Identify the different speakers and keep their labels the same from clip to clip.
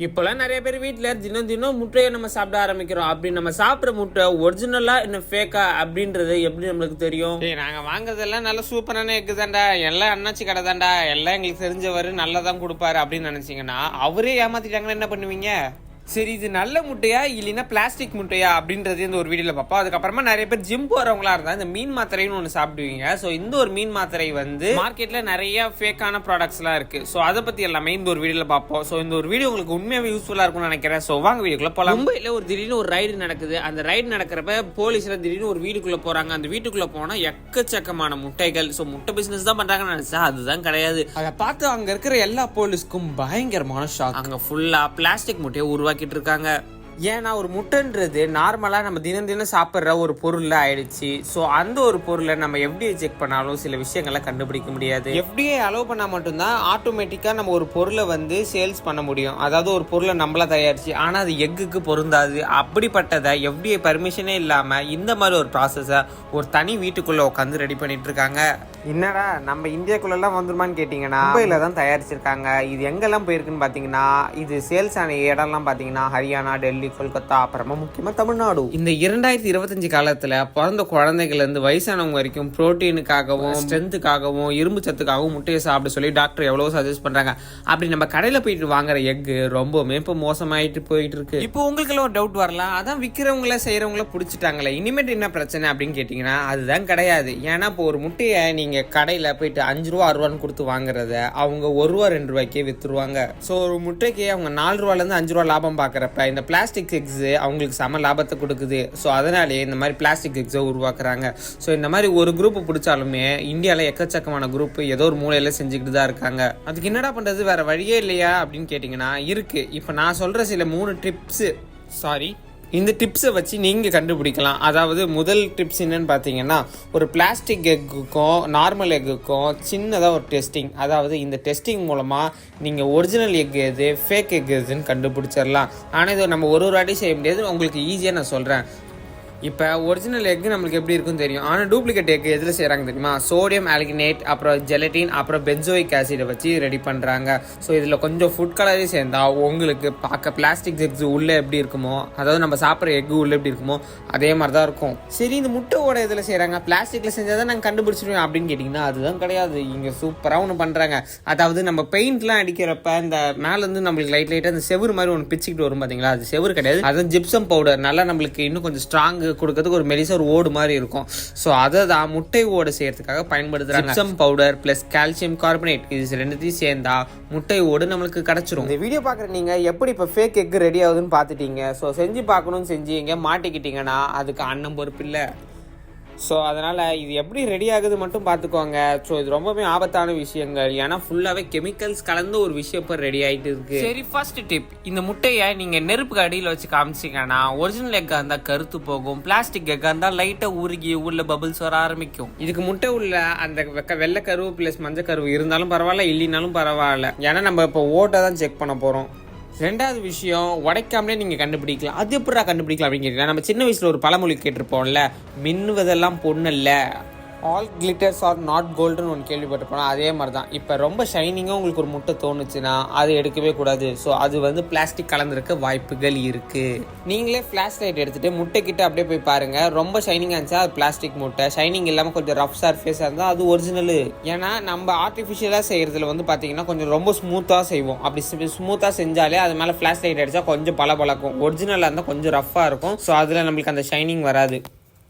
Speaker 1: இப்போலாம் நிறைய பேர் வீட்டில் தினம் தினம் முட்டையை நம்ம சாப்பிட ஆரம்பிக்கிறோம். அப்படி நம்ம சாப்பிட்ற முட்டை ஒரிஜினலா என்ன ஃபேக்கா அப்படின்றது எப்படி நம்மளுக்கு தெரியும்?
Speaker 2: நாங்கள் வாங்குறதெல்லாம் நல்ல சூப்பரான எக்கு தான்டா, எல்லாம் அண்ணாச்சி கடை தான்டா, எல்லாம் எங்களுக்கு தெரிஞ்சவர் நல்லா தான் கொடுப்பாரு அப்படின்னு நினைச்சீங்கன்னா அவரே ஏமாத்திட்டாங்கன்னா என்ன பண்ணுவீங்க? சரி, இது நல்ல முட்டையா இல்லைன்னா பிளாஸ்டிக் முட்டையா அப்படின்றது இந்த ஒரு வீடியோவில் பார்ப்போம். அதுக்கப்புறமா நிறைய பேர் ஜிம் போகிறவங்களா இருந்தால் இந்த மீன் மாத்திரைன்னு ஒன்று சாப்பிடுவீங்க. ஸோ இந்த ஒரு மீன் மாத்திரை வந்து மார்க்கெட்டில் நிறைய ஃபேக்கான ப்ராடக்ட்ஸ்லாம் இருக்குது. ஸோ அதை பற்றி எல்லாமே இந்த ஒரு வீடியோவில் பார்ப்போம். ஸோ இந்த ஒரு வீடியோ உங்களுக்கு உண்மையாகவே யூஸ்ஃபுல்லாக இருக்கும்னு நினைக்கிறேன். ஸோ வாங்க வீடியோக்குள்ள போகலாம்.
Speaker 1: மும்பையில் ஒரு திடீர்னு ஒரு ரைடு நடக்குது. அந்த ரைடு நடக்கிறப்ப போலீஸ்ல திடீர்னு ஒரு வீட்டுக்குள்ளே போகிறாங்க. அந்த வீட்டுக்குள்ளே போனால் எக்கச்சக்கமான முட்டைகள். ஸோ முட்டை பிஸ்னஸ் தான் பண்ணுறாங்கன்னு நினச்சா அதுதான் கிடையாது.
Speaker 2: அதை பார்த்து அங்கே இருக்கிற எல்லா போலீஸ்க்கும் பயங்கரமான ஷாக்.
Speaker 1: அங்கே ஃபுல்லாக பிளாஸ்டிக் முட்டையை உருவாக்கிட்டு இருக்காங்க.
Speaker 2: ஏன்னா ஒரு முட்டைன்றது நார்மலாக நம்ம தினம் தினம் சாப்பிட்ற ஒரு பொருளில் ஆயிடுச்சு. ஸோ அந்த ஒரு பொருளை நம்ம எஃப்டிஐ செக் பண்ணாலும் சில விஷயங்களை கண்டுபிடிக்க முடியாது. எஃப்டிஐ அலோவ் பண்ணால் மட்டும்தான் ஆட்டோமேட்டிக்காக நம்ம ஒரு பொருளை வந்து சேல்ஸ் பண்ண முடியும். அதாவது ஒரு பொருளை நம்மளா தயாரிச்சு, ஆனால் அது எக்குக்கு பொருந்தாது. அப்படிப்பட்டதை எஃப்டிஐ பர்மிஷனே இல்லாமல் இந்த மாதிரி ஒரு ப்ராசஸை ஒரு தனி வீட்டுக்குள்ளே உட்காந்து ரெடி பண்ணிட்டு இருக்காங்க. என்னடா நம்ம இந்தியாக்குள்ளெல்லாம் வந்துருமான்னு கேட்டிங்கன்னா மும்பையில் தான் தயாரிச்சிருக்காங்க. இது எங்கெல்லாம் போயிருக்குன்னு பார்த்தீங்கன்னா, இது சேல்ஸ் ஆன இடம்லாம் பார்த்தீங்கன்னா ஹரியானா, டெல்லி, கொல்கத்தா, அப்புறமா முக்கியமா தமிழ்நாடு.
Speaker 1: இந்த 2025 காலத்துல பிறந்த குழந்தைகள் இருந்து வயசானவங்க வரைக்கும் புரோட்டீனுக்காகவும் ஸ்ட்ரென்த்துக்காகவும் இரும்பு சத்துக்காகவும் முட்டையை சாப்பிட சொல்லி டாக்டர் எவ்வளவு சஜஸ்ட் பண்றாங்க. அப்படி நம்ம கடையில போயிட்டு வாங்குற எக்கு ரொம்பவுமே இப்போ மோசமாயிட்டு போயிட்டு இருக்கு.
Speaker 2: இப்போ உங்களுக்கு ஒரு டவுட் வரலாம், அதான் விற்கிறவங்கள செய்யறவங்கள பிடிச்சிட்டாங்களே, இனிமேட்டு என்ன பிரச்சனை அப்படின்னு கேட்டீங்கன்னா அதுதான் கிடையாது. ஏன்னா இப்போ ஒரு முட்டையை நீங்க கடையில போயிட்டு 5 ரூபா 6 ரூபான்னு கொடுத்து வாங்குறத அவங்க 1 ரூபா 2 ரூபாய்க்கே வித்துருவாங்க. ஸோ ஒரு முட்டைக்கு அவங்க 4 ரூபாயிலேருந்து 5 ரூபா லாபம் பார்க்குறப்ப இந்த பிளாஸ்டிக் எக்ஸ் அவங்களுக்கு சம லாபத்தை கொடுக்குது. ஸோ அதனாலே இந்த மாதிரி பிளாஸ்டிக் எக்ஸை உருவாக்குறாங்க. ஸோ இந்த மாதிரி ஒரு குரூப் பிடிச்சாலுமே இந்தியாவில் எக்கச்சக்கமான குரூப் ஏதோ ஒரு மூலையில செஞ்சுக்கிட்டு தான் இருக்காங்க. அதுக்கு என்னடா பண்றது, வேற வழியே இல்லையா அப்படின்னு கேட்டிங்கன்னா இருக்கு. இப்போ நான் சொல்ற சில 3 டிப்ஸ், இந்த டிப்ஸை வச்சு நீங்கள் கண்டுபிடிக்கலாம். அதாவது முதல் டிப்ஸ் என்னன்னு பார்த்தீங்கன்னா, ஒரு பிளாஸ்டிக் எக்குக்கும் நார்மல் எக்குக்கும் சின்னதாக ஒரு டெஸ்டிங். அதாவது இந்த டெஸ்டிங் மூலமாக நீங்கள் ஒரிஜினல் எக் எது ஃபேக் எக் எதுன்னு கண்டுபிடிச்சிடலாம். ஆனால் இதை நம்ம ஒரு வாட்டி செய்ய முடியாது, உங்களுக்கு ஈஸியாக நான் சொல்கிறேன். இப்போ ஒரிஜினல் எக் நம்மளுக்கு எப்படி இருக்குன்னு தெரியும், ஆனால் டூப்ளிகேட் எக் எதில் செய்கிறாங்க தெரியுமா? சோடியம் ஆல்கினேட், அப்புறம் ஜெலட்டின், அப்புறம் பென்சோயிக் ஆசிடை வச்சு ரெடி பண்ணுறாங்க. ஸோ இதில் கொஞ்சம் ஃபுட் கலரே சேர்ந்தா உங்களுக்கு பார்க்க பிளாஸ்டிக் எக்ஸ் உள்ளே எப்படி இருக்குமோ, அதாவது நம்ம சாப்பிட்ற எக்கு உள்ளே எப்படி இருக்குமோ அதே மாதிரி தான் இருக்கும். சரி, இந்த முட்டையோட இதில் செய்கிறாங்க, பிளாஸ்டிக்கில் செஞ்சால் தான் நாங்கள் கண்டுபிடிச்சிருவோம் அப்படின்னு கேட்டிங்கன்னா அதுதான் கிடையாது. இங்கே சூப்பராக ஒன்று பண்ணுறாங்க. அதாவது நம்ம பெயிண்ட்லாம் அடிக்கிறப்ப இந்த மேலேருந்து நம்மளுக்கு லைட்டாக அந்த செவுரு மாதிரி ஒன்று பிச்சுக்கிட்டு வரும் பார்த்தீங்களா, அது செவுரு கிடையாது, அது ஜிப்சம் பவுடர். நல்லா நம்மளுக்கு இன்னும் கொஞ்சம் ஸ்ட்ராங் கொடுக்கிறதுக்கு ஒரு மெலிசா ஒரு ஓடு மாதிரி இருக்கும். ஸோ அதை தான் முட்டை ஓடு செய்யறதுக்காக பயன்படுத்துறாங்க. Gypsum powder plus calcium carbonate, இது ரெண்டுத்தையும் சேர்ந்தா முட்டை ஓடு நம்மளுக்கு கிடைச்சிரும். இந்த வீடியோ பார்க்குற நீங்க எப்படி இப்போ ஃபேக் எக் ரெடி ஆகுதுன்னு பார்த்துட்டீங்க. ஸோ செஞ்சு பார்க்கணும்னு செஞ்சீங்க, மாட்டிக்கிட்டீங்கன்னா அதுக்கு அண்ணன் பொறுப்பு இல்லை. ஸோ அதனால் இது எப்படி ரெடி ஆகுது மட்டும் பார்த்துக்கோங்க. ஸோ இது ரொம்பவே ஆபத்தான விஷயங்கள், ஏன்னா ஃபுல்லாகவே கெமிக்கல்ஸ் கலந்து ஒரு விஷயம் இப்போ ரெடி ஆகிட்டு இருக்கு.
Speaker 1: சரி, ஃபர்ஸ்ட் டிப், இந்த முட்டையை நீங்கள் நெருப்புக்கு அடியில் வச்சு காமிச்சிங்கன்னா ஒரிஜினல் எக்காக இருந்தால் கருத்து போகும், பிளாஸ்டிக் எக்காக இருந்தால் லைட்டாக உருகி உள்ள பபிள்ஸ் வர ஆரம்பிக்கும்.
Speaker 2: இதுக்கு முட்டை உள்ள அந்த வெள்ளை கருவு ப்ளஸ் மஞ்சள் கருவு இருந்தாலும் பரவாயில்ல, இல்லைனாலும் பரவாயில்ல, ஏன்னா நம்ம இப்போ ஓட்டை தான் செக் பண்ண போகிறோம். ரெண்டாவது விஷயம், உடைக்காமலே நீங்கள் கண்டுபிடிக்கலாம். அது எப்படா கண்டுபிடிக்கலாம் அப்படின்னு கேட்டீங்கன்னா, நம்ம சின்ன வயசில் ஒரு பழமொழி கேட்டிருப்போம்ல, மின்னுவதெல்லாம் பொண்ணு இல்லை, ஆல் கிளிட்டர்ஸ் ஆர் நாட் கோல்டுன்னு ஒன்று கேள்விப்பட்டிருப்போம். அதே மாதிரி தான் இப்போ ரொம்ப ஷைனிங்காக உங்களுக்கு ஒரு முட்டை தோணுச்சுன்னா அது எடுக்கவே கூடாது. ஸோ அது வந்து பிளாஸ்டிக் கலந்துருக்க வாய்ப்புகள் இருக்குது. நீங்களே ஃப்ளாஷ் லைட் எடுத்துகிட்டு முட்டைக்கிட்ட அப்படியே போய் பாருங்கள். ரொம்ப ஷைனிங்காக இருந்துச்சா அது பிளாஸ்டிக் முட்டை, ஷைனிங் இல்லாமல் கொஞ்சம் ரஃப் சர்ஃபேஸாக இருந்தால் அது ஒரிஜினலு. ஏன்னா நம்ம ஆர்டிஃபிஷியலாக செய்கிறதுல வந்து பார்த்தீங்கன்னா கொஞ்சம் ரொம்ப ஸ்மூத்தாக செய்வோம். அப்படி ஸ்மூத்தாக செஞ்சாலே அது மேலே ஃப்ளாஷ் லைட் அடித்தா கொஞ்சம் பளபளக்கும். ஒரிஜினலாக இருந்தால் கொஞ்சம் ரஃப்பாக இருக்கும். ஸோ அதில் நம்மளுக்கு அந்த ஷைனிங் வராது.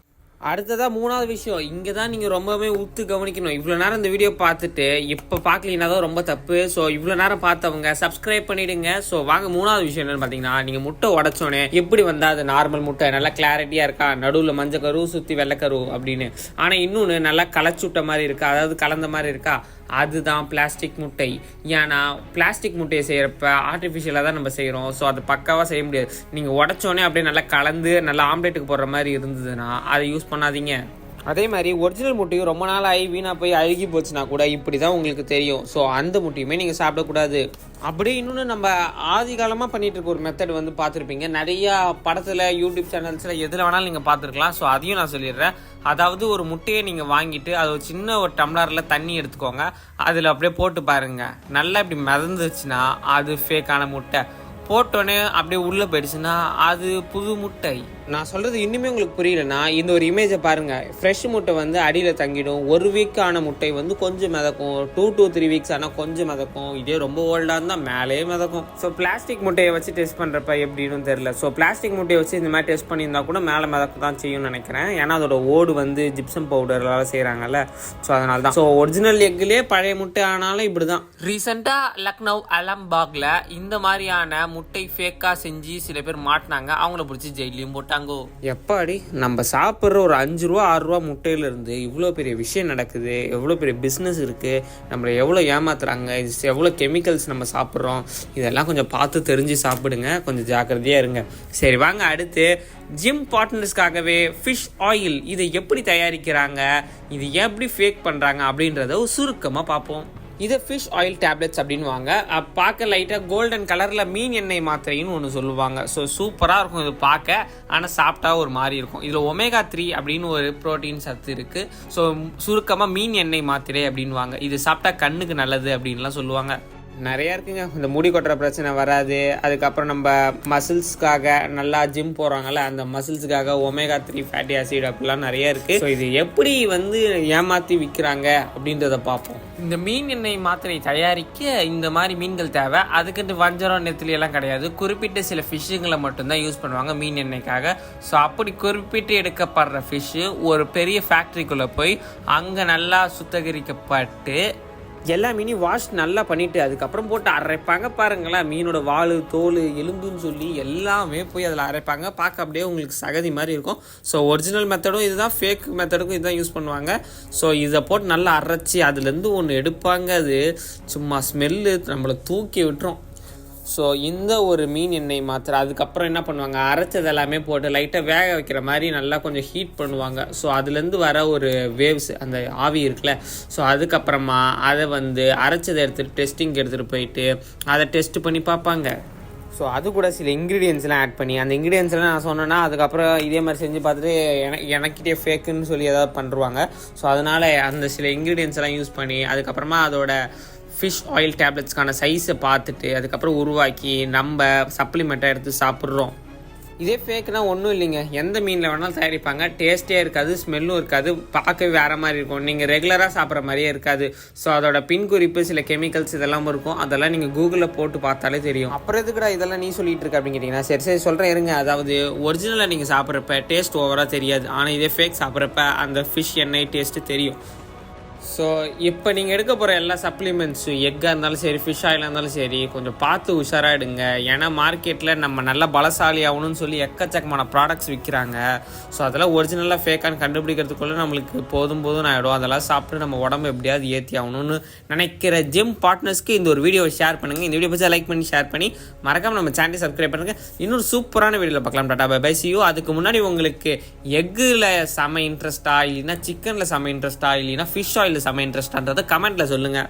Speaker 2: அடுத்ததாக 3வது விஷயம், இங்கே தான் நீங்கள் ரொம்பவே உத்து கவனிக்கணும். இவ்வளோ நேரம் இந்த வீடியோ பார்த்துட்டு இப்போ பார்க்கலினா தான் ரொம்ப தப்பு. ஸோ இவ்வளோ நேரம் பார்த்தவங்க சப்ஸ்கிரைப் பண்ணிவிடுங்க. ஸோ வாங்க 3வது விஷயம் என்னென்னு பார்த்தீங்கன்னா, நீங்கள் முட்டை உடச்சோன்னே எப்படி வந்தால் அது நார்மல் முட்டை நல்லா கிளாரிட்டியாக இருக்கா, நடுவில் மஞ்சள் கரு சுற்றி வெள்ளைக்கரு அப்படின்னு, ஆனால் இன்னொன்று நல்லா களைச்சுட்ட மாதிரி இருக்கா, அதாவது கலந்த மாதிரி இருக்கா, அதுதான் பிளாஸ்டிக் முட்டை. ஏன்னா பிளாஸ்டிக் முட்டையை செய்கிறப்ப ஆர்டிஃபிஷியலாக தான் நம்ம செய்கிறோம். ஸோ அது பக்காவாக செய்ய முடியாது. நீங்கள் உடச்சோடனே அப்படியே நல்லா கலந்து நல்லா ஆம்லேட்டுக்கு போடுற மாதிரி இருந்ததுன்னா அதை யூஸ் பண்ணாதீங்க. அதே மாதிரி ஒரிஜினல் முட்டையும் ரொம்ப நாள் ஆகி வீணாக போய் அழுகி போச்சுன்னா கூட இப்படி தான் உங்களுக்கு தெரியும். ஸோ அந்த முட்டையுமே நீங்கள் சாப்பிடக்கூடாது. அப்படியே இன்னொன்று நம்ம ஆதி காலமாக பண்ணிகிட்டு இருக்க ஒரு மெத்தட் வந்து பார்த்துருப்பீங்க. நிறையா படத்தில், யூடியூப் சேனல்ஸில் எதில் வேணாலும் நீங்கள் பார்த்துருக்கலாம். ஸோ அதையும் நான் சொல்லிடுறேன். அதாவது ஒரு முட்டையை நீங்கள் வாங்கிட்டு அது ஒரு சின்ன ஒரு டம்ளரில் தண்ணி எடுத்துக்கோங்க, அதில் அப்படியே போட்டு பாருங்கள். நல்லா இப்படி மிதந்துச்சுன்னா அது ஃபேக்கான முட்டை. போட்டோன்னே அப்படியே உள்ளே போயிடுச்சுன்னா அது புது முட்டை.
Speaker 1: நான் சொல்கிறது இன்னுமே உங்களுக்கு புரியலன்னா இந்த ஒரு இமேஜை பாருங்கள். ஃப்ரெஷ் முட்டை வந்து அடியில் தங்கிடும். 1 வீக் ஆன முட்டை வந்து கொஞ்சம் மிதக்கும். 2 to 3 வீக்ஸ் ஆனால் கொஞ்சம் மிதக்கும். இதே ரொம்ப ஓல்டாக இருந்தால் மேலே மிதக்கும். ஸோ பிளாஸ்டிக் முட்டையை வச்சு டெஸ்ட் பண்ணுறப்ப எப்படின்னு தெரியல. ஸோ பிளாஸ்டிக் முட்டையை வச்சு இந்த மாதிரி டெஸ்ட் பண்ணியிருந்தா கூட மேலே மிதக்க தான் செய்யும்னு நினைக்கிறேன். ஏன்னா அதோட ஓடு வந்து ஜிப்சம் பவுடர்லாம் செய்கிறாங்கல்ல. ஸோ அதனால தான். ஸோ ஒரிஜினல் எக்லேயே பழைய முட்டை ஆனாலும் இப்படி தான்.
Speaker 2: ரீசெண்டாக லக்னோ அலம்பாக்ல இந்த மாதிரியான முட்டை ஃபேக்காக செஞ்சு சில பேர் மாட்டினாங்க. அவங்கள பிடிச்சி ஜெயிலையும் போட்டாங்க.
Speaker 1: எப்பாடி நம்ம சாப்பிட்ற ஒரு 5 ரூபா 6 ரூபா முட்டையிலேருந்து இவ்வளோ பெரிய விஷயம் நடக்குது, எவ்வளோ பெரிய பிஸ்னஸ் இருக்குது, நம்மளை எவ்வளோ ஏமாத்துறாங்க, எவ்வளோ கெமிக்கல்ஸ் நம்ம சாப்பிட்றோம், இதெல்லாம் கொஞ்சம் பார்த்து தெரிஞ்சு சாப்பிடுங்க. கொஞ்சம் ஜாக்கிரதையாக இருங்க. சரி வாங்க அடுத்து ஜிம் பார்ட்னர்ஸ்க்காகவே ஃபிஷ் ஆயில் இதை எப்படி தயாரிக்கிறாங்க, இது எப்படி ஃபேக் பண்ணுறாங்க அப்படின்றத சுருக்கமாக பார்ப்போம். இதை ஃபிஷ் ஆயில் டேப்லெட்ஸ் அப்படின்னு வாங்க. பார்க்க லைட்டாக கோல்டன் கலரில் மீன் எண்ணெய் மாத்திரைன்னு ஒன்று சொல்லுவாங்க. ஸோ சூப்பராக இருக்கும் இது பார்க்க. ஆனால் சாப்பிட்டா ஒரு மாதிரி இருக்கும். இதில் ஒமேகா 3 அப்படின்னு ஒரு ப்ரோட்டீன் சத்து இருக்குது. ஸோ சுருக்கமாக மீன் எண்ணெய் மாத்திரை அப்படின்னு வாங்க. இது சாப்பிட்டா கண்ணுக்கு நல்லது அப்படின்லாம் சொல்லுவாங்க. நிறையா இருக்குங்க. இந்த முடி கொட்டுற பிரச்சனை வராது. அதுக்கப்புறம் நம்ம மசில்ஸ்க்காக நல்லா ஜிம் போகிறாங்கல்ல, அந்த மசில்ஸுக்காக ஒமேகா 3 ஃபேட்டி ஆசிட் அப்படிலாம் நிறைய இருக்குது. ஸோ இது எப்படி வந்து ஏமாற்றி விற்கிறாங்க அப்படின்றத பார்ப்போம்.
Speaker 2: இந்த மீன் எண்ணெய் மாத்திரை தயாரிக்க இந்த மாதிரி மீன்கள் தேவை. அதுக்கு வஞ்சரம் நெத்திலி எல்லாம் கிடையாது. குறிப்பிட்ட சில ஃபிஷ்ஷுங்களை மட்டும்தான் யூஸ் பண்ணுவாங்க மீன் எண்ணெய்க்காக. ஸோ அப்படி குறிப்பிட்டு எடுக்கப்படுற ஃபிஷ்ஷு ஒரு பெரிய ஃபேக்ட்ரிக்குள்ளே போய் அங்கே நல்லா சுத்திகரிக்கப்பட்டு
Speaker 1: எல்லா மீனையும் வாஷ் நல்லா பண்ணிவிட்டு அதுக்கப்புறம் போட்டு அரைப்பாங்க. பாருங்களேன், மீனோட வால் தோல் எலும்புன்னு சொல்லி எல்லாமே போய் அதில் அரைப்பாங்க. பார்க்க அப்படியே உங்களுக்கு சகதி மாதிரி இருக்கும். ஸோ ஒரிஜினல் மெத்தடும் இதுதான், ஃபேக் மெத்தடுக்கும் இதுதான் யூஸ் பண்ணுவாங்க. ஸோ இதை போட்டு நல்லா அரைச்சி அதுலேருந்து ஒன்று எடுப்பாங்க. அது சும்மா ஸ்மெல்லு நம்மளை தூக்கி விட்டுரும். ஸோ இந்த ஒரு மீன் எண்ணெய் மாத்திரை அதுக்கப்புறம் என்ன பண்ணுவாங்க, அரைச்சது எல்லாமே போட்டு லைட்டாக வேக வைக்கிற மாதிரி நல்லா கொஞ்சம் ஹீட் பண்ணுவாங்க. ஸோ அதுலேருந்து வர ஒரு வேவ்ஸ், அந்த ஆவி இருக்குல்ல, ஸோ அதுக்கப்புறமா அதை வந்து அரைச்சதை எடுத்துகிட்டு டெஸ்டிங் எடுத்துகிட்டு போயிட்டு அதை டெஸ்ட் பண்ணி பார்ப்பாங்க. ஸோ அது கூட சில இன்க்ரீடியன்ஸ்லாம் ஆட் பண்ணி அந்த இன்க்ரீடியன்ஸ்லாம் நான் சொன்னேன்னா அதுக்கப்புறம் இதே மாதிரி செஞ்சு பார்த்துட்டு எனக்கிட்டே ஃபேக்குன்னு சொல்லி ஏதாவது பண்ணுவாங்க. ஸோ அதனால் அந்த சில இன்க்ரீடியன்ஸ் எல்லாம் யூஸ் பண்ணி அதுக்கப்புறமா அதோட ஃபிஷ் ஆயில் டேப்லெட்ஸ்க்கான சைஸை பார்த்துட்டு அதுக்கப்புறம் உருவாக்கி நம்ம சப்ளிமெண்ட்டாக எடுத்து சாப்பிட்றோம். இதே ஃபேக்குனா ஒன்றும் இல்லைங்க. எந்த மீனில் வேணாலும் தயாரிப்பாங்க. டேஸ்ட்டே இருக்காது, ஸ்மெல்லும் இருக்காது, பார்க்கவே வேறு மாதிரி இருக்கும். நீங்கள் ரெகுலராக சாப்பிட்ற மாதிரியே இருக்காது. ஸோ அதோட பின் குறிப்பு சில கெமிக்கல்ஸ் இதெல்லாம் இருக்கும். அதெல்லாம் நீங்கள் கூகுளில் போட்டு பார்த்தாலே தெரியும். அப்புறம் எதுக்குடா இதெல்லாம் நீ சொல்லிட்டு இருக்க அப்படின்னு கேட்டிங்கன்னா, சரி சொல்கிறேன் இருங்க. அதாவது ஒரிஜினலாக நீங்கள் சாப்பிட்றப்ப டேஸ்ட் ஓவராக தெரியாது. ஆனால் இதே ஃபேக் சாப்பிட்றப்ப அந்த ஃபிஷ் எண்ணெய் டேஸ்ட்டு தெரியும். ஸோ இப்போ நீங்கள் எடுக்க போகிற எல்லா சப்ளிமெண்ட்ஸு எக்காக இருந்தாலும் சரி, ஃபிஷ் ஆயிலாக இருந்தாலும் சரி, கொஞ்சம் பார்த்து உஷாராகிடுங்க. ஏன்னா மார்க்கெட்டில் நம்ம நல்லா பலசாலி ஆகணும்னு சொல்லி எக்கச்சக்கமான ப்ராடக்ட்ஸ் விற்கிறாங்க. ஸோ அதெல்லாம் ஒரிஜினலாக ஃபேக்கானு கண்டுபிடிக்கிறதுக்குள்ளே நம்மளுக்கு போதும் ஆகிடும். அதெல்லாம் சாப்பிட்டு நம்ம உடம்பு எப்படியாவது ஏற்றி ஆகணும்னு நினைக்கிற ஜிம் பார்ட்னர்ஸ்க்கு இந்த ஒரு வீடியோவை ஷேர் பண்ணுங்கள். இந்த வீடியோ பற்றி லைக் பண்ணி ஷேர் பண்ணி மறக்காமல் நம்ம சேனலை சப்ஸ்கிரைப் பண்ணுங்கள். இன்னொரு சூப்பரான வீடியோவில் பார்க்கலாம். Tata bye bye, see you. அதுக்கு முன்னாடி உங்களுக்கு எக்கில் செம இன்ட்ரெஸ்ட்டாக, இல்லைன்னா சிக்கனில் செம இன்ட்ரெஸ்ட்டாக, இல்லைன்னா ஃபிஷ் ஆயில் செம இன்ட்ரெஸ்டான்றதை கமெண்ட்டில் சொல்லுங்கள்.